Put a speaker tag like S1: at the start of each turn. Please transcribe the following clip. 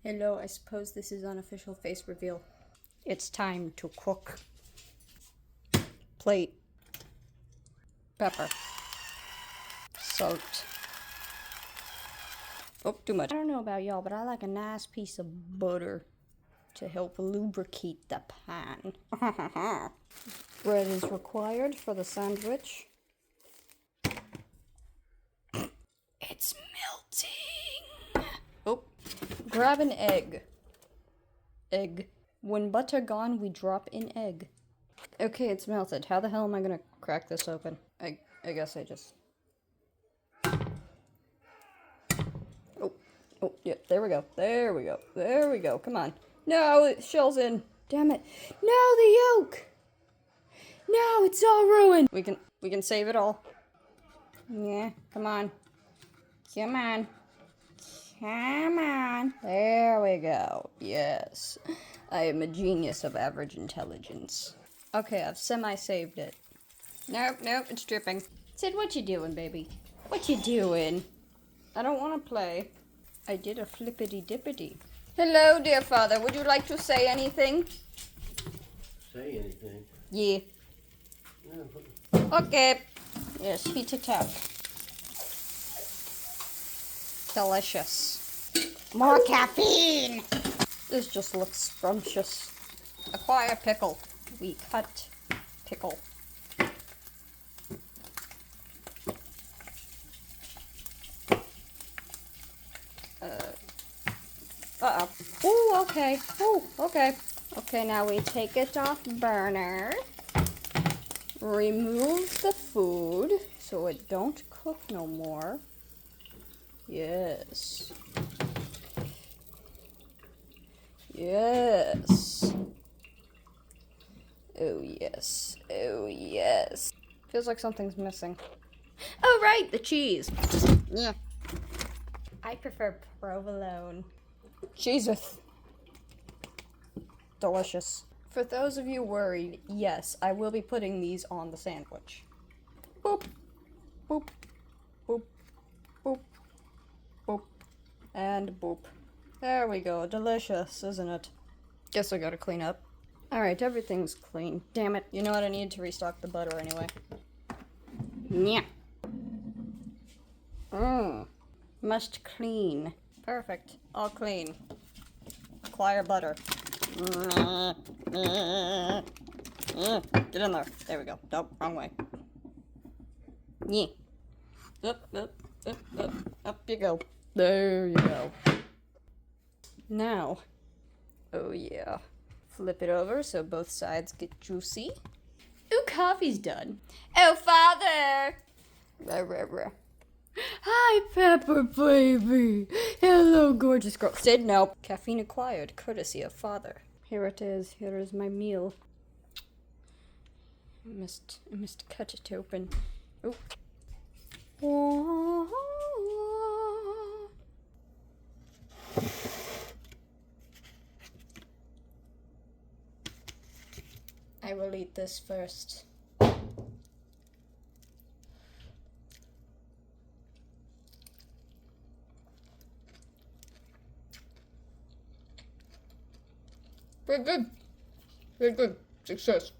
S1: Hello, I suppose this is unofficial face reveal. It's time to cook. Plate. Pepper. Salt. Oh, too much. I don't know about y'all, but I like a nice piece of butter to help lubricate the pan. Bread is required for the sandwich. It's melting. Oh, grab an egg. Egg. When butter gone, we drop in egg. Okay, it's melted. How the hell am I gonna crack this open? I guess I just... Oh, yeah, there we go. There we go. There we go. Come on. No, it shell's in. Damn it. No, the yolk! No, it's all ruined! We can save it all. Yeah, come on. Come on. Come on. There we go. Yes. I am a genius of average intelligence. Okay, I've semi-saved it. Nope, it's dripping. Sid, what you doing, baby? What you doing? I don't want to play. I did a flippity-dippity. Hello, dear father. Would you like to say anything?
S2: Say anything?
S1: Yeah.
S2: Yeah.
S1: Okay. Yes, heat it up. Delicious. More caffeine! This just looks scrumptious. Acquire pickle. We cut pickle. Uh-oh. Ooh, okay. Ooh, okay. Okay, now we take it off burner. Remove the food so it don't cook no more. Yes. Yes. Oh, yes. Oh, yes. Feels like something's missing. Oh, right, the cheese. Yeah. I prefer provolone. Jesus. Delicious. For those of you worried, yes, I will be putting these on the sandwich. Boop. Boop. Boop. Boop. Boop. And boop. There we go. Delicious, isn't it? Guess I gotta clean up. Alright, everything's clean. Damn it. You know what? I need to restock the butter anyway. Yeah. Must clean. Perfect. All clean. Acquire butter. Get in there. There we go. Nope, wrong way. Yeah. Up you go. There you go. Now, oh yeah. Flip it over so both sides get juicy. Ooh, coffee's done. Oh, father! Hi, Pepper baby. Hello, gorgeous girl. Sid, no. Caffeine acquired, courtesy of father. Here it is. Here is my meal. I must cut it open. Oh. I will eat this first. Very good. Very good. Success.